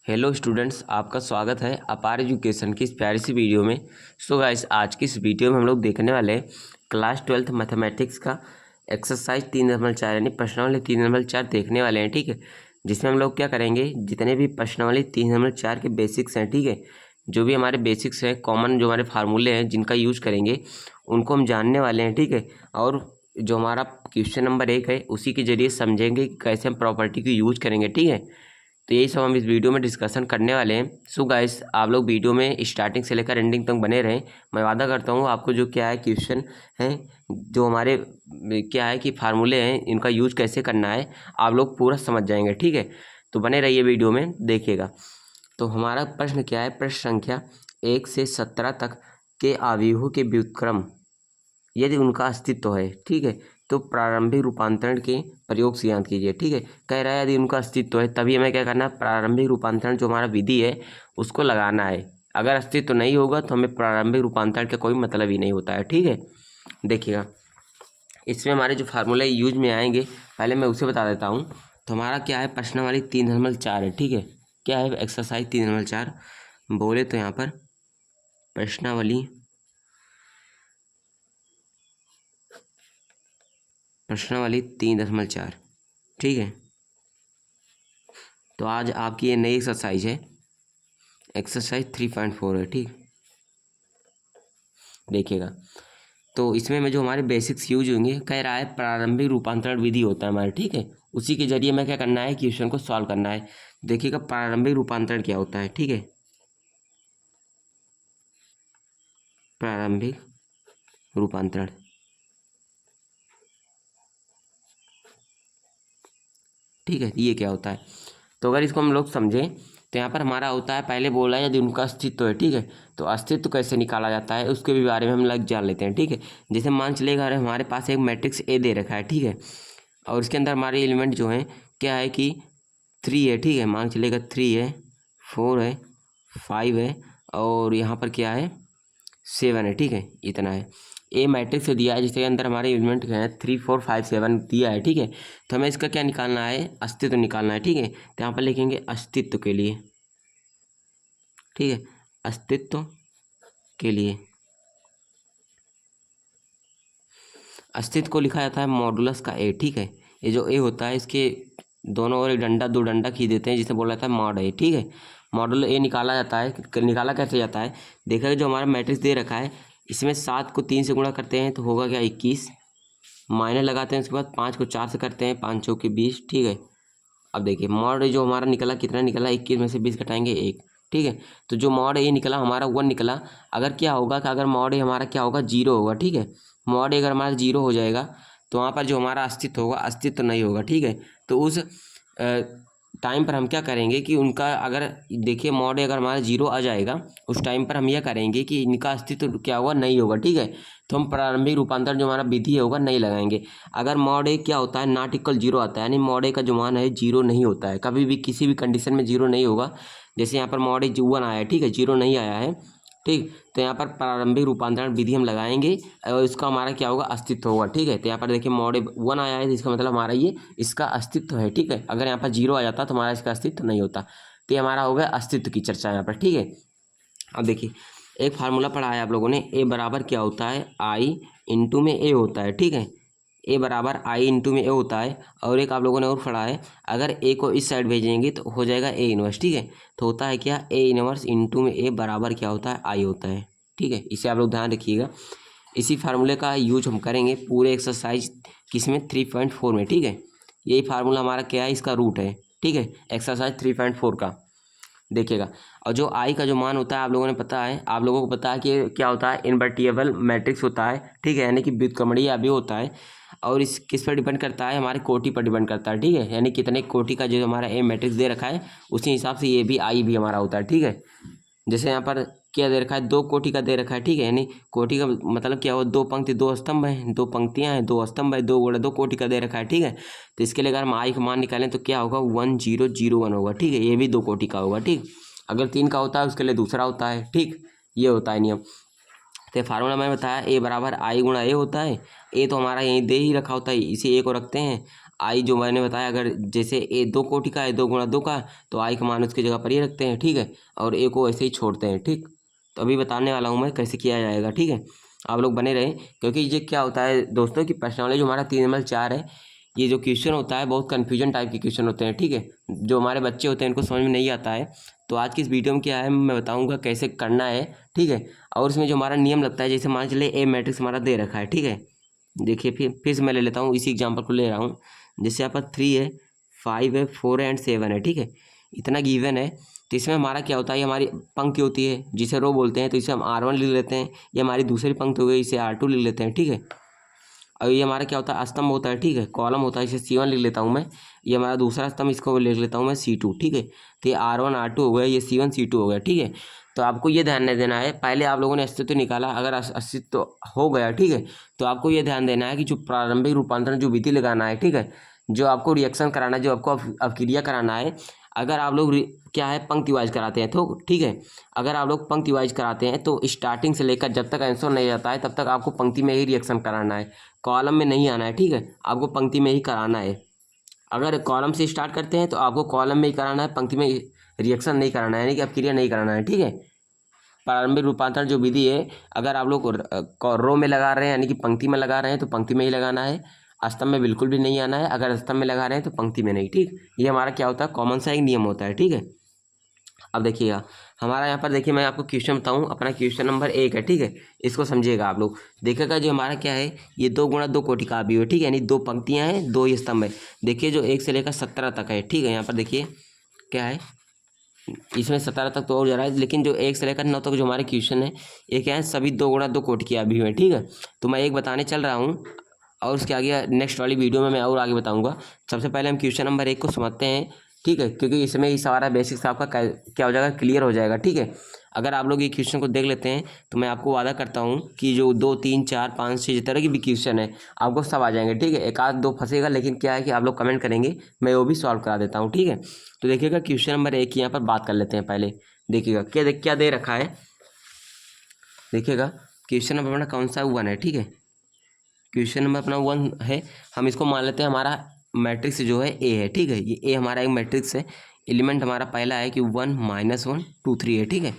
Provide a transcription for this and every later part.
Hello students, आपका स्वागत है अपार एजुकेशन की इस प्यारी सी वीडियो में। सो गाइस, आज की इस वीडियो में हम लोग देखने वाले हैं क्लास 12th मैथमेटिक्स का एक्सरसाइज 3.4 यानी प्रश्नावली 3.4 देखने वाले हैं। ठीक है, जिसमें हम लोग क्या करेंगे, जितने भी प्रश्नावली 3.4 के बेसिक्स हैं, ठीक है, जो भी हमारे बेसिक्स हैं, कॉमन जो हमारे फार्मूले हैं जिनका यूज़ करेंगे उनको हम जानने वाले हैं। ठीक है, और जो हमारा क्वेश्चन नंबर 1 है उसी के जरिए समझेंगे कि कैसे हम प्रॉपर्टी को यूज करेंगे। ठीक है, तो यही सब हम इस वीडियो में डिस्कशन करने वाले हैं। सो गाइस, आप लोग वीडियो में स्टार्टिंग से लेकर एंडिंग तक बने रहें। मैं वादा करता हूँ आपको जो क्या है क्वेश्चन है, जो हमारे क्या है कि फार्मूले हैं, इनका यूज कैसे करना है आप लोग पूरा समझ जाएंगे। ठीक है, तो बने रहिए वीडियो में, देखिएगा। तो हमारा प्रश्न क्या है, प्रश्न संख्या 1 से 17 तक के अवयवों के व्युत्क्रम यदि उनका अस्तित्व है, ठीक है, तो प्रारंभिक रूपांतरण के प्रयोग से ज्ञात कीजिए। ठीक है, कह रहा है यदि उनका अस्तित्व है तभी हमें क्या करना है, प्रारंभिक रूपांतरण जो हमारा विधि है उसको लगाना है। अगर अस्तित्व नहीं होगा तो हमें प्रारंभिक रूपांतरण का कोई मतलब ही नहीं होता है। ठीक है, देखिएगा, इसमें हमारे जो फार्मूले यूज में आएंगे, पहले मैं उसे बता देता हूँ। तो हमारा क्या है, प्रश्नावली 3.4 है। ठीक है, क्या है, एक्सरसाइज 3.4 बोले तो यहाँ पर प्रश्नावली प्रश्नावली 3.4। ठीक है, तो आज आपकी ये नई एक्सरसाइज है, एक्सरसाइज 3.4 है। ठीक, देखिएगा, तो इसमें में जो हमारे बेसिक्स यूज होंगे, कह रहा है प्रारंभिक रूपांतरण विधि होता है हमारे। ठीक है, उसी के जरिए मैं क्या करना है, क्वेश्चन को सॉल्व करना है। देखिएगा, प्रारंभिक रूपांतरण क्या होता है। ठीक है, प्रारंभिक रूपांतरण, ठीक है, ये क्या होता है। तो अगर इसको हम लोग समझें तो यहाँ पर हमारा होता है, पहले बोला है यदि उनका अस्तित्व है। ठीक है, तो अस्तित्व कैसे निकाला जाता है उसके भी बारे में हम लोग जान लेते हैं। ठीक है, जैसे मान चलेगा हमारे पास एक मैट्रिक्स ए दे रखा है। ठीक है, और इसके अंदर हमारे एलिमेंट जो हैं क्या है कि 3 है। ठीक है, मान चलेगा 3 है, 4 है, 5 है, और यहाँ पर क्या है 7 है। ठीक है, इतना है। ए मैट्रिक्स से दिया है जिसके अंदर हमारे एलिमेंट हैं 3 4 5 7 दिया है। ठीक है, तो हमें इसका क्या निकालना है, अस्तित्व निकालना है। ठीक है, तो यहाँ पर लिखेंगे अस्तित्व के लिए। ठीक है, अस्तित्व के लिए, अस्तित्व को लिखा जाता है मॉडुलस का ए। ठीक है, ये जो ए होता है इसके दोनों ओर एक डंडा, दो डंडा खींच देते हैं जिसे बोला जाता है मॉड ए। ठीक है, मॉडुल ए निकाला जाता है, निकाला कैसे जाता है, देखा जो हमारा मैट्रिक्स दे रखा है, इसमें 7 को 3 से गुणा करते हैं तो होगा क्या 21, माइनस लगाते हैं, उसके बाद 5 को 4 से करते हैं, 5 चौके 20। ठीक है, अब देखिए मॉड जो हमारा निकला कितना निकला, 21 में से 20 घटाएंगे 1। ठीक है, तो जो मॉड ए निकला हमारा 1 निकला। अगर क्या होगा कि अगर मॉड ए हमारा क्या होगा, 0 होगा। ठीक है, मॉड ए अगर हमारा 0 हो जाएगा तो वहाँ पर जो हमारा अस्तित्व होगा, अस्तित्व नहीं होगा। ठीक है, तो उस टाइम पर हम क्या करेंगे कि उनका अगर देखिए मॉड ए अगर हमारा 0 आ जाएगा, उस टाइम पर हम यह करेंगे कि इनका अस्तित्व क्या होगा, नहीं होगा। ठीक है, तो हम प्रारंभिक रूपांतरण जो हमारा विधि होगा नहीं लगाएंगे। अगर मॉड ए क्या होता है, नॉट इक्वल 0 आता है, यानी मॉड ए का जो मान है 0 नहीं होता है, कभी भी किसी भी कंडीशन में 0 नहीं होगा। जैसे यहाँ पर मॉड ए 1 आया है, ठीक है, 0 नहीं आया है। ठीक, तो यहाँ पर प्रारंभिक रूपांतरण विधि हम लगाएंगे और इसका हमारा क्या होगा, अस्तित्व होगा। ठीक है, तो यहाँ पर देखिए मॉड 1 आया है, इसका मतलब हमारा ये इसका अस्तित्व है। ठीक है, अगर यहाँ पर 0 आ जाता तो हमारा इसका अस्तित्व नहीं होता। तो ये हमारा हो गया अस्तित्व की चर्चा यहाँ पर। ठीक है, अब देखिए एक फार्मूला पढ़ा है आप लोगों ने, ए बराबर क्या होता है, आई इंटू में ए होता है। ठीक है, ए बराबर आई इंटू में ए होता है। और एक आप लोगों ने और पढ़ा है, अगर ए को इस साइड भेजेंगे तो हो जाएगा ए इनवर्स। ठीक है, तो होता है क्या, ए इनवर्स इंटू में ए बराबर क्या होता है, आई होता है। ठीक है, इसे आप लोग ध्यान रखिएगा। इसी फार्मूले का यूज हम करेंगे पूरे एक्सरसाइज किसमें, 3.4 में। ठीक है, यही फार्मूला हमारा क्या है, इसका रूट है। ठीक है, एक्सरसाइज 3.4 का देखिएगा। और जो आई का जो मान होता है आप लोगों ने पता है, आप लोगों को पता है कि क्या होता है, इनवर्टिबल मैट्रिक्स होता है। ठीक है, यानी कि व्युत्क्रमणीय अवयव होता है। और इस किस पर डिपेंड करता है, हमारे कोटि पर डिपेंड करता है। ठीक है, यानी कितने कोटि का जो हमारा ए मैट्रिक्स दे रखा है उसी हिसाब से ये भी आई भी हमारा होता है। ठीक है, जैसे यहाँ पर क्या दे रखा है, 2 कोटि का दे रखा है। ठीक है, यानी कोटि का मतलब क्या हो, 2 पंक्ति 2 स्तंभ है, 2 पंक्तियाँ हैं 2 स्तंभ है, 2 गुणा 2 कोटि का दे रखा है। ठीक है, तो इसके लिए अगर हम आई का मान निकालें तो क्या होगा, 1001 होगा। ठीक है, ये भी 2 कोटि का होगा। ठीक, अगर 3 का होता है उसके लिए दूसरा होता है। ठीक, ये होता है नियम। तो फार्मूला मैंने बताया, ए बराबर आई गुणा ए होता है। ए तो हमारा यहीं दे ही रखा होता है, इसी ए को रखते हैं, आई जो मैंने बताया, अगर जैसे ए 2 कोटि का है, 2 गुणा 2 का, तो आई का मान उसकी जगह पर ही रखते हैं, ठीक है, और ए को ऐसे ही छोड़ते हैं, ठीक। तो अभी बताने वाला हूँ मैं कैसे किया जाएगा, ठीक है। आप लोग बने रहें, क्योंकि ये क्या होता है दोस्तों कि पर्सनली जो हमारा 3 ML 4 है, ये जो क्वेश्चन होता है बहुत कन्फ्यूजन टाइप के क्वेश्चन होते हैं, ठीक है, जो हमारे बच्चे होते हैं इनको समझ में नहीं आता है। तो आज की इस वीडियो में क्या है मैं बताऊँगा कैसे करना है, ठीक है। और इसमें जो हमारा नियम लगता है, जैसे मान चले ए मैट्रिक्स हमारा दे रखा है, ठीक है। देखिए फिर से मैं ले लेता हूँ, इसी एग्जाम्पल को ले रहा हूँ। जैसे यहाँ पर 3 है, 5 है, 4 है एंड 7 है, ठीक है, इतना गिवन है। तो इसमें हमारा क्या होता है, ये हमारी पंक्ति होती है जिसे रो बोलते हैं, तो इसे हम R1 लिख लेते हैं। ये हमारी दूसरी पंक्ति हो गई, इसे R2 लिख लेते हैं, ठीक है। और ये हमारा क्या होता है, स्तंभ होता है, ठीक है, कॉलम होता है, इसे C1 लिख लेता हूँ मैं। ये हमारा दूसरा स्तंभ, इसको लिख लेता हूँ मैं C2, ठीक है। तो ये R1 R2 हो गया, ये C1 C2 हो गया, ठीक है। तो आपको ये ध्यान नहीं देना है, पहले आप लोगों ने अस्तित्व निकाला, अगर अस्तित्व हो गया, ठीक है, तो आपको ये ध्यान देना है कि जो प्रारंभिक रूपांतरण जो विधि लगाना है, ठीक है, जो आपको रिएक्शन कराना है, जो आपको अवक्रिया कराना है, अगर आप लोग क्या है पंक्ति वाइज कराते हैं तो ठीक है, अगर आप लोग पंक्ति वाइज कराते हैं तो स्टार्टिंग से लेकर जब तक आंसर नहीं आता है तब तक आपको पंक्ति में ही रिएक्शन कराना है, कॉलम में नहीं आना है, ठीक है, आपको पंक्ति में ही कराना है। अगर कॉलम से स्टार्ट करते हैं तो आपको कॉलम में ही कराना है, पंक्ति में रिएक्शन नहीं कराना है, यानी कि अपक्रिया नहीं कराना है, ठीक है। प्रारंभिक रूपांतरण जो विधि है, अगर आप लोग रो में लगा रहे हैं यानी कि पंक्ति में लगा रहे हैं तो पंक्ति में ही लगाना है, स्तंभ में बिल्कुल भी नहीं आना है, अगर स्तंभ में लगा रहे हैं तो पंक्ति में नहीं, ठीक। ये हमारा क्या होता है, कॉमन सा एक नियम होता है, ठीक है। अब देखिएगा हमारा यहाँ पर, देखिए मैं आपको क्वेश्चन बताऊँ, अपना क्वेश्चन नंबर 1 है, ठीक है, इसको समझिएगा आप लोग। देखिएगा जो हमारा क्या है, ये 2 गुणा 2 कोटि का अवयव है, ठीक है, यानी 2 पंक्तियाँ हैं, 2 स्तंभ है। देखिए जो 1 से लेकर 17 तक है, ठीक है, यहाँ पर देखिए क्या है, इसमें 17 तक तो और जा रहा है, लेकिन जो 1 से लेकर 9 तक जो हमारे क्वेश्चन है, ये क्या है, सभी 2 गुणा 2 कोटि के अवयव है, ठीक है। तो मैं एक बताने चल रहा हूँ और उसके आगे नेक्स्ट वाली वीडियो में मैं और आगे बताऊँगा। सबसे पहले हम क्वेश्चन नंबर 1 को समझते हैं, ठीक है, क्योंकि इसमें ही सारा बेसिक्स आपका क्या हो जाएगा, क्लियर हो जाएगा, ठीक है। अगर आप लोग ये क्वेश्चन को देख लेते हैं तो मैं आपको वादा करता हूँ कि जो 2 3 4 5 6 जिस तरह की भी क्वेश्चन है आपको सब आ जाएंगे, ठीक है। एक आध दो फंसेगा, लेकिन क्या है कि आप लोग कमेंट करेंगे, मैं वो भी सॉल्व करा देता हूँ, ठीक है। तो देखिएगा क्वेश्चन नंबर 1 की यहाँ पर बात कर लेते हैं पहले। देखिएगा क्या दे रखा है, देखिएगा क्वेश्चन नंबर अपना कौन सा 1 है, ठीक है, क्वेश्चन नंबर अपना 1 है। हम इसको मान लेते हैं हमारा मैट्रिक्स जो है ए है, ठीक है, ये ए हमारा एक मैट्रिक्स है, एलिमेंट हमारा पहला है कि 1 -1 2 3 है, ठीक है।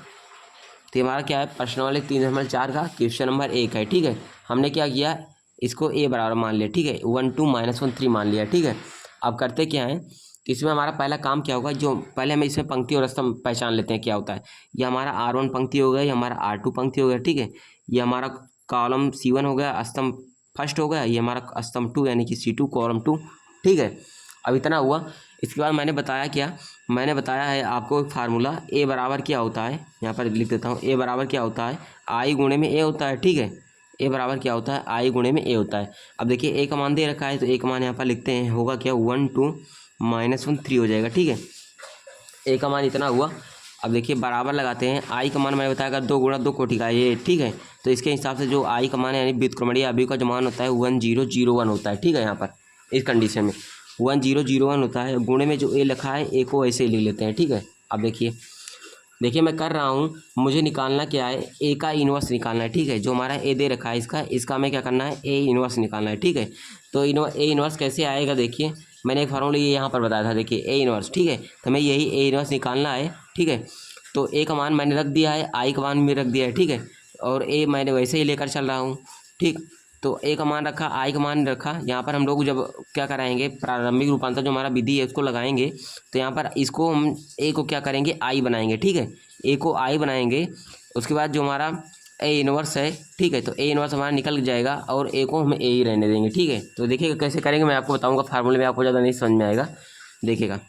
तो हमारा क्या है, प्रश्न वाले 3 4 का क्वेश्चन नंबर 1 है, ठीक है। हमने क्या किया, इसको ए बराबर मान लिया, ठीक है, 1 2 -1 3 मान लिया, ठीक है। अब करते क्या है, इसमें हमारा पहला काम क्या होगा, जो पहले हमें इसमें पंक्ति और स्तंभ पहचान लेते हैं क्या होता है। ये हमारा R1 पंक्ति हो गया, ये हमारा R2 पंक्ति हो गया, ठीक है, ये हमारा कॉलम C1 हो गया, स्तंभ फर्स्ट हो गया, ये हमारा स्तंभ 2 यानी कि C2 कॉलम 2, ठीक है। अब इतना हुआ। इसके बाद मैंने बताया क्या, मैंने बताया है आपको एक फार्मूला, ए बराबर क्या होता है, यहाँ पर लिख देता हूँ, ए बराबर क्या होता है, आई गुणे में ए होता है, ठीक है। ए बराबर क्या होता है, आई गुणे में ए होता है। अब देखिए ए का मान दे रखा है तो ए का मान यहाँ पर लिखते हैं, होगा क्या 1 2 -1 3 हो जाएगा, ठीक है। ए का मान इतना हुआ। अब देखिए बराबर लगाते हैं, आई का मान मैंने बताया 2 गुणा 2 कोटि का ये, ठीक है। तो इसके हिसाब से जो आई का मान है यानी व्युत्क्रमणीय अवयव का जो मान होता है 1 0 0 1 होता है, ठीक है। यहाँ पर इस कंडीशन में 1 0 0 1 होता है, गुणे में जो ए लिखा है ए को ऐसे ही लिख लेते हैं, ठीक है। अब देखिए मैं कर रहा हूँ, मुझे निकालना क्या है, ए का इन्वर्स निकालना है, ठीक है। जो हमारा ए दे रखा है इसका हमें क्या करना है, ए इन्वर्स निकालना है, ठीक है। तो ए इन्वर्स कैसे आएगा, देखिए मैंने एक फार्मूला ये यहाँ पर बताया था, देखिए ए इन्वर्स, ठीक है। तो हमें यही ए इन्वर्स निकालना है, ठीक है। तो ए का मान मैंने रख दिया है, आई का मान भी रख दिया है, ठीक है, और ए मैंने वैसे ही लेकर चल रहा हूँ, ठीक। तो ए का मान रखा, आई का मान रखा। यहाँ पर हम लोग जब क्या कराएंगे, प्रारंभिक रूपांतर जो हमारा विधि है उसको लगाएंगे, तो यहाँ पर इसको हम ए को क्या करेंगे, आई बनाएंगे, ठीक है, ए को आई बनाएंगे। उसके बाद जो हमारा ए इन्वर्स है, ठीक है, तो ए इन्वर्स हमारा निकल जाएगा और ए को हम ए ही रहने देंगे, ठीक है। तो देखिएगा कैसे करेंगे, मैं आपको बताऊँगा, फार्मूले में आपको ज़्यादा नहीं समझ में आएगा। देखिएगा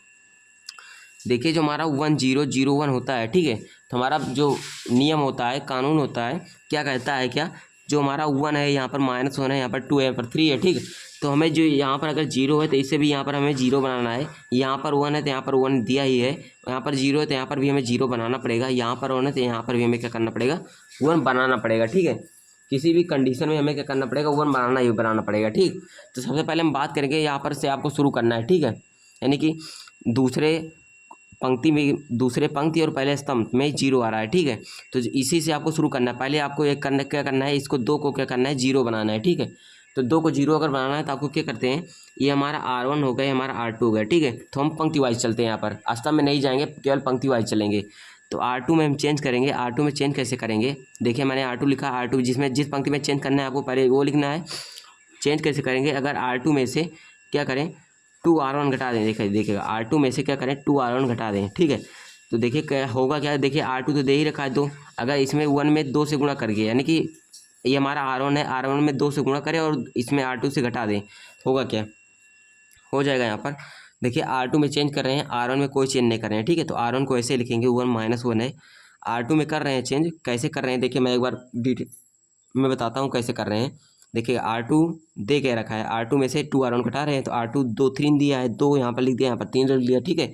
देखिए जो हमारा 1 0 0 1 होता है, ठीक है, तो हमारा जो नियम होता है, कानून होता है, क्या कहता है, क्या जो हमारा 1 है यहाँ पर -1 है, यहाँ पर 2 है, यहाँ पर 3 है, ठीक है। तो हमें जो यहाँ पर अगर 0 है तो इससे भी यहाँ पर हमें 0 बनाना है, यहाँ पर 1 है तो यहाँ पर 1 दिया ही है, यहाँ पर 0 है तो यहाँ पर भी हमें 0 बनाना पड़ेगा, यहाँ पर 1 है तो यहाँ पर भी हमें क्या करना पड़ेगा, 1 बनाना पड़ेगा, ठीक है। किसी भी कंडीशन में हमें क्या करना पड़ेगा, 1 बनाना पड़ेगा, ठीक। तो सबसे पहले हम बात करेंगे, यहाँ पर से आपको शुरू करना है, ठीक है, यानी कि दूसरे पंक्ति और पहले स्तंभ में 0 आ रहा है, ठीक है। तो इसी से आपको शुरू करना है, पहले आपको क्या करना है, इसको 2 को क्या करना है, 0 बनाना है, ठीक है। तो 2 को 0 अगर बनाना है तो आपको क्या करते हैं, ये हमारा R1 हो गया, हमारा R2 हो गया, ठीक है। तो हम पंक्ति वाइज चलते हैं, यहाँ पर अस्तंभ में नहीं जाएंगे, केवल पंक्ति वाइज चलेंगे। तो R2 में हम चेंज करेंगे। R2 में चेंज कैसे करेंगे, देखिए मैंने R2 लिखा, R2 जिसमें जिस पंक्ति में चेंज करना है आपको पहले वो लिखना है। चेंज कैसे करेंगे, अगर R2 में से क्या करें 2R1 घटा दें, देखिएगा R2 में से क्या करें 2R1 घटा दें, ठीक है। तो देखिए क्या होगा, क्या देखिए R2 तो दे ही रखा है 2, अगर इसमें 1 में 2 से गुणा करके, यानी कि ये हमारा R1 है, R1 में 2 से गुणा करें और इसमें R2 से घटा दें, होगा क्या, हो जाएगा यहाँ पर। देखिए R2 में चेंज कर रहे हैं, R1 में कोई चेंज नहीं कर रहे हैं, ठीक है। तो R1 को ऐसे लिखेंगे 1 - 1 है। R2 में कर रहे हैं चेंज, कैसे कर रहे हैं देखिए मैं एक बार मैं बताता हूँ कैसे कर रहे हैं। देखिए R2 दे के रखा है, R2 में से 2R1 घटा रहे हैं, तो R2 2 3 दिया है, 2 यहाँ पर लिख दिया, यहाँ पर 3 लिख दिया, ठीक है।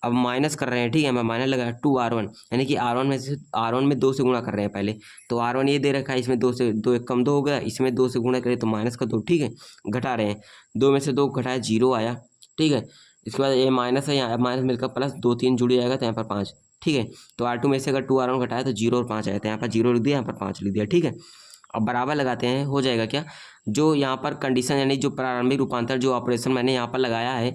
अब माइनस कर रहे हैं, ठीक है, मैं माइनस लगा 2R1, यानी कि R1 में से R1 में 2 से गुणा कर रहे हैं पहले। तो R1 ये दे रखा है, इसमें 2 से 2 एक कम 2 हो गया, इसमें 2 से गुणा करें तो माइनस का 2, ठीक है। घटा रहे हैं, 2 में से 2 घटाया 0 आया, ठीक है। इसके बाद ये माइनस है, यहाँ माइनस मिलकर प्लस 2 3 जुड़ जाएगा तो यहाँ पर 5, ठीक है। तो R2 में से अगर 2R1 घटाया तो 0 और 5 आया, तो यहाँ पर 0 लिख दिया, यहाँ पर 5 लिख दिया, ठीक है। अब बराबर लगाते हैं, हो जाएगा क्या, जो यहाँ पर कंडीशन यानी जो प्रारंभिक रूपांतर जो ऑपरेशन मैंने यहाँ पर लगाया है,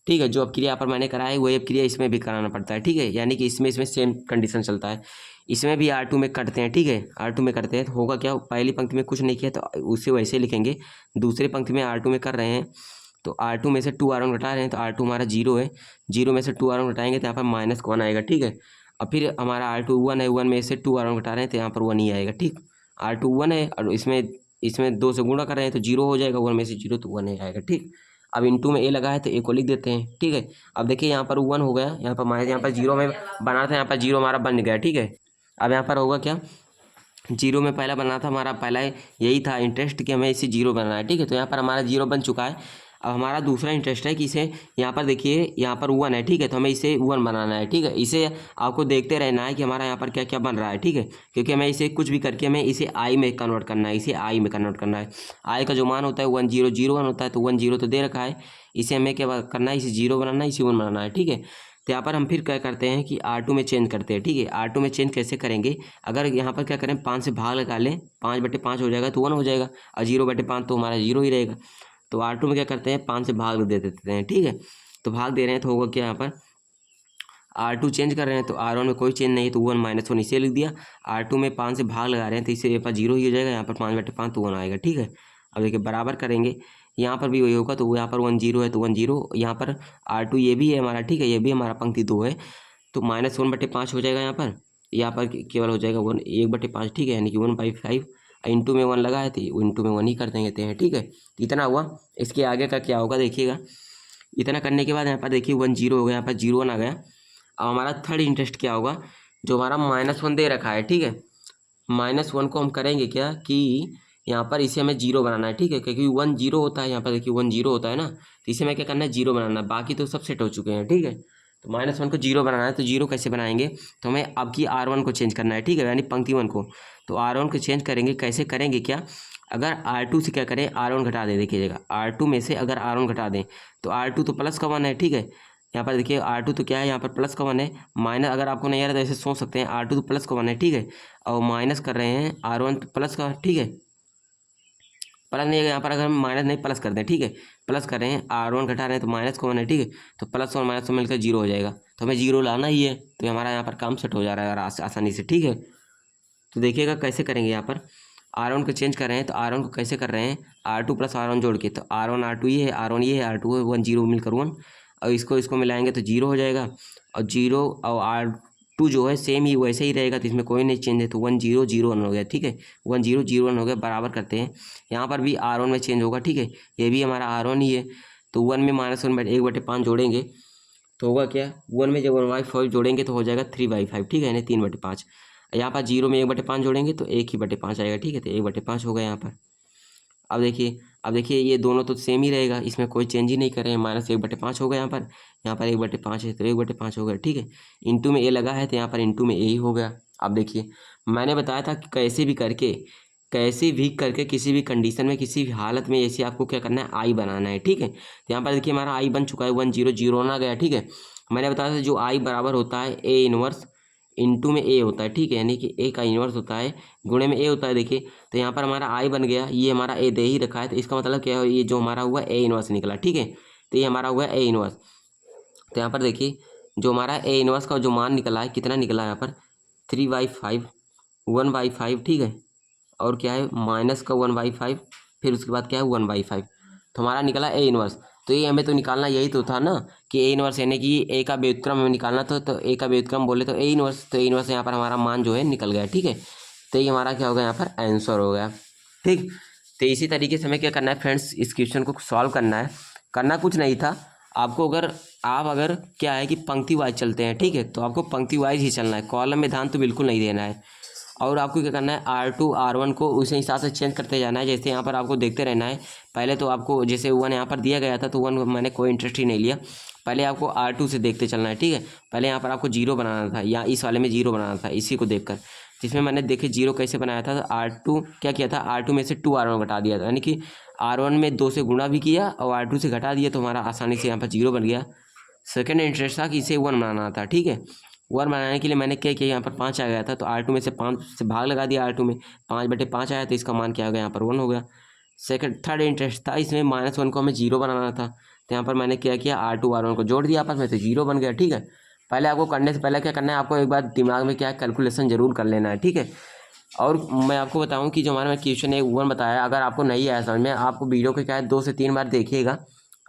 ठीक है, जो अब क्रिया पर मैंने कराया है वही अब क्रिया इसमें भी कराना पड़ता है, ठीक है। यानी कि इसमें सेम कंडीशन चलता है, इसमें भी R2 में करते हैं, ठीक है। R2 में करते हैं तो होगा क्या, पहली पंक्ति में कुछ नहीं किया तो उसे वैसे लिखेंगे। दूसरी पंक्ति में R2 में कर रहे हैं, तो R2 में से 2R1 घटा रहे हैं, तो R2 हमारा 0 है, 0 में से 2R1 घटाएंगे तो यहाँ पर -1 आएगा, ठीक है। अब फिर हमारा R2 1 है, 1 में से 2R1 घटा रहे हैं तो यहाँ पर 1 ही आएगा, ठीक। R2 1 है और इसमें 2 से गुणा कर रहे हैं तो 0 हो जाएगा, 1 में से 0 तो 1 ही आएगा, ठीक। अब इनटू में ए लगा है तो ए को लिख देते हैं, ठीक है। अब देखिए यहाँ पर 1 हो गया, यहाँ पर माइनस, यहाँ पर 0 में बना था, यहाँ पर 0 हमारा बन गया, ठीक है। अब यहाँ पर होगा क्या, 0 में पहला बना था हमारा, पहला यही था इंटरेस्ट कि हमें इसे 0 बनाना है, ठीक है। तो यहाँ पर हमारा 0 बन चुका है। अब हमारा दूसरा इंटरेस्ट है कि इसे यहाँ पर देखिए यहाँ पर 1 है, ठीक है। तो हमें इसे 1 बनाना है, ठीक है। इसे आपको देखते रहना है कि हमारा यहाँ पर क्या क्या बन रहा है, ठीक है। क्योंकि हमें इसे कुछ भी करके हमें इसे आई में कन्वर्ट करना है, इसे आई में कन्वर्ट करना है। आई का जो मान होता है 1 0 0 1 होता है, तो 1 0 तो दे रखा है, इसे हमें क्या करना है, इसे 0 बनाना है, इसे 1 बनाना है, ठीक है। तो यहाँ पर हम फिर क्या करते हैं कि R2 में चेंज करते हैं, ठीक है। R2 में चेंज कैसे करेंगे, अगर यहाँ पर क्या करें 5 से भाग लगा लें, 5/5 हो जाएगा तो 1 हो जाएगा, और 0/5 तो हमारा 0 ही रहेगा। तो R2 में क्या करते हैं 5 से भाग दे देते हैं, ठीक है। तो भाग दे रहे हैं तो होगा क्या, यहाँ पर R2 चेंज कर रहे हैं तो R1 में कोई चेंज नहीं है तो 1 - 1 इसे लिख दिया। R2 में 5 से भाग लगा रहे हैं तो इसे यहाँ पर 0 ही हो जाएगा, यहाँ पर 5/5 तो 1 आएगा, ठीक है। अब देखिए बराबर करेंगे, यहाँ पर भी वही होगा, तो यहाँ पर 1 0 है तो 1 0, यहाँ पर R2 ये भी है हमारा, ठीक है, ये भी हमारा पंक्ति 2 है, तो -1/5 हो जाएगा यहाँ पर केवल हो जाएगा 1/5, ठीक है, यानी कि 1/5। इंटू में 1 लगा है तो इंटू में 1 ही कर देंगे हैं, ठीक है। इतना हुआ, इसके आगे का क्या होगा देखिएगा। इतना करने के बाद यहाँ पर देखिए 1 0 हो गया, यहाँ पर 0 1 आ गया। अब हमारा थर्ड इंटरेस्ट क्या होगा, जो हमारा -1 दे रखा है, ठीक है। -1 को हम करेंगे क्या कि यहाँ पर इसे हमें 0 बनाना है, ठीक है, क्योंकि 1 0 होता है, यहाँ पर देखिए 1 0 होता है ना, तो इसे हमें क्या करना है 0 बनाना है, बाकी तो सब सेट हो चुके हैं, ठीक है। तो -1 को 0 बनाना है, तो 0 कैसे बनाएंगे, तो हमें अब की R1 को चेंज करना है, ठीक है, यानी पंक्ति 1 को। तो R1 को चेंज करेंगे, कैसे करेंगे क्या, अगर R2 से क्या करें R1 घटा दें, देखिएगा R2 में से अगर R1 घटा दें तो R2 तो प्लस का 1 है, ठीक है। यहाँ पर देखिए R2 तो क्या है, यहाँ पर प्लस का 1 है, माइनस अगर आपको नहीं आ रहा तो ऐसे सोच सकते हैं, R2 तो प्लस का 1 है, ठीक है, और माइनस कर रहे हैं R1 तो प्लस का, ठीक है, प्लस नहीं है यहाँ पर, अगर हम माइनस नहीं प्लस कर दें, ठीक है, प्लस कर रहे हैं R1 घटा रहे हैं तो माइनस का 1 है, ठीक है। तो प्लस और माइनस में मिलकर 0 हो जाएगा, तो हमें 0 लाना ही है, तो हमारा यहाँ पर काम सेट हो जा रहा है आसानी से, ठीक है। तो देखिएगा कैसे करेंगे, यहाँ पर R1 को चेंज कर रहे हैं, तो R1 को कैसे कर रहे हैं, R2 + R1 जोड़ के, तो R1 R2 ये है, R1 ये है, R2 है, 1 0 मिलकर 1, और इसको मिलाएंगे तो 0 हो जाएगा, और 0 और R2 जो है सेम ही वैसे ही रहेगा, तो इसमें कोई नहीं चेंज है, तो 1 0 0 1 हो गया, ठीक है, 1 0 0 1 हो गया। बराबर करते हैं, यहाँ पर भी R1 में चेंज होगा, ठीक है, ये भी हमारा R1 ही है, तो 1 में -1 1/5 जोड़ेंगे तो होगा क्या, 1 में जब 1/5 जोड़ेंगे तो हो जाएगा 3/5, ठीक है, यानी 3/5। यहाँ पर 0 में 1/5 जोड़ेंगे तो 1/5 आएगा, ठीक है, तो 1/5 हो गया यहाँ पर। अब देखिए ये दोनों तो सेम ही रहेगा, इसमें कोई चेंज ही नहीं कर रहे हैं, -1/5 हो गया यहाँ पर 1/5 है तो 1/5 हो गया, ठीक है। इंटू में ए लगा है तो यहाँ पर इंटू में ए ही हो गया। अब देखिए मैंने बताया था कि कैसे भी करके किसी भी कंडीशन में किसी भी हालत में ऐसे आपको क्या करना है, आई बनाना है, ठीक है। तो यहाँ पर देखिए हमारा आई बन चुका है, 1 0 0 आ गया, ठीक है। मैंने बताया था जो आई बराबर होता है A 1 इंटू में ए होता है, ठीक है, यानी कि ए का इन्वर्स होता है गुणे में ए होता है। देखिए तो यहाँ पर हमारा आई बन गया, ये हमारा ए दे ही रखा है, तो इसका मतलब क्या है, ये जो हमारा हुआ ए इन्वर्स निकला, ठीक है। तो ये हमारा हुआ ए इन्वर्स। तो यहाँ पर देखिए जो हमारा ए इन्वर्स का जो मान निकला है, कितना निकला है यहाँ पर 3/5, 1/5, ठीक है, और क्या है माइनस का 1/5, फिर उसके बाद क्या है 1/5, तो हमारा निकला ए इन्वर्स। तो ये हमें तो निकालना यही तो था ना कि ए इन्वर्स यानी कि ए का व्युत्क्रम हमें निकालना था, तो ए का व्युत्क्रम बोले तो ए इन्वर्स, तो ए इन्वर्स यहाँ पर हमारा मान जो है निकल गया, ठीक है। तो ये हमारा क्या हो गया यहाँ पर आंसर हो गया, ठीक। तो इसी तरीके से हमें क्या करना है फ्रेंड्स, इस क्वेश्चन को सॉल्व करना है। करना कुछ नहीं था आपको, अगर क्या है कि पंक्ति वाइज चलते हैं, ठीक है, तो आपको पंक्ति वाइज ही चलना है, कॉलम में ध्यान तो बिल्कुल नहीं देना है। और आपको क्या करना है R2 R1 को उसी हिसाब से चेंज करते जाना है। जैसे यहाँ पर आपको देखते रहना है, पहले तो आपको जैसे 1 यहाँ पर दिया गया था तो 1 मैंने कोई इंटरेस्ट ही नहीं लिया, पहले आपको R2 से देखते चलना है, ठीक है। पहले यहाँ पर आपको 0 बनाना था, या इस वाले में 0 बनाना था, इसी को देखकर, जिसमें मैंने देखे 0 कैसे बनाया था। तो R2 क्या किया था, R2 में से 2 R1 घटा दिया था, यानी कि R1 में 2 से गुणा भी किया और R2 से घटा दिया, तो हमारा आसानी से यहाँ पर 0 बन गया। सेकेंड इंटरेस्ट था कि इसे 1 बनाना था, ठीक है। 1 बनाने के लिए मैंने क्या किया, यहाँ पर 5 आ गया था, तो R2 में से 5 से भाग लगा दिया, R2 में 5/5 आया, तो इसका मान क्या हो गया यहाँ पर 1 हो गया। थर्ड इंटरेस्ट था, इसमें -1 को हमें 0 बनाना था, तो यहाँ पर मैंने क्या किया R2 R1 को जोड़ दिया आपस में, तो 0 बन गया, ठीक है। पहले आपको करने से पहले क्या करना है, आपको एक बार दिमाग में क्या है कैलकुलेशन जरूर कर लेना है, ठीक है। और मैं आपको बताऊं कि जो हमारा क्वेश्चन है 1 बताया, अगर आपको नहीं आया समझ में, आपको वीडियो के क्या है 2 से 3 बार देखिएगा,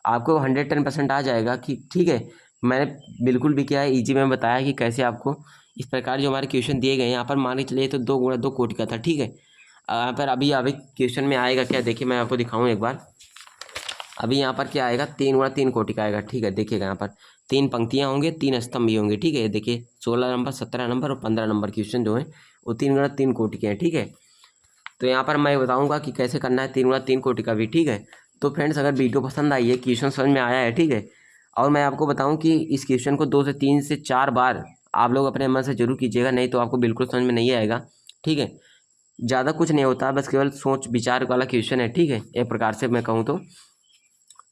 आपको 110% आ जाएगा कि ठीक है। मैंने बिल्कुल भी क्या है ईजी में बताया कि कैसे आपको इस प्रकार जो हमारे क्वेश्चन दिए गए यहाँ पर मान के चलिए तो 2 × 2 कोटि का था, ठीक है। यहाँ पर अभी क्वेश्चन में आएगा क्या, देखिए मैं आपको दिखाऊँ एक बार। अभी यहाँ पर क्या आएगा 3 × 3 कोटि का आएगा, ठीक है। देखिएगा यहाँ पर 3 पंक्तियाँ होंगे, 3 स्तंभ भी होंगे, ठीक है। देखिए 16 नंबर, 17 नंबर और 15 नंबर क्वेश्चन जो है वो 3 × 3 कोटि के हैं, ठीक है। तो यहाँ पर मैं बताऊँगा कि कैसे करना है 3 × 3 कोटि का भी, ठीक है। तो फ्रेंड्स अगर वीडियो पसंद आई है, क्वेश्चन समझ में आया है, ठीक है, और मैं आपको बताऊं कि इस क्वेश्चन को 2 से 3 से 4 बार आप लोग अपने मन से जरूर कीजिएगा, नहीं तो आपको बिल्कुल समझ में नहीं आएगा, ठीक है। ज़्यादा कुछ नहीं होता, बस केवल सोच विचार वाला क्वेश्चन है, ठीक है, एक प्रकार से मैं कहूँ तो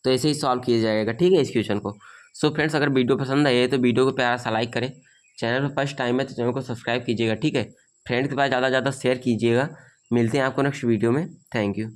ऐसे ही सॉल्व किया जाएगा, ठीक है, इस क्वेश्चन को। सो फ्रेंड्स अगर वीडियो पसंद आई है तो वीडियो को प्यारा सा लाइक करें, चैनल पर फर्स्ट टाइम है तो चैनल को सब्सक्राइब कीजिएगा, ठीक है। फ्रेंड के पास ज़्यादा से ज़्यादा शेयर कीजिएगा। मिलते हैं आपको नेक्स्ट वीडियो में, थैंक यू।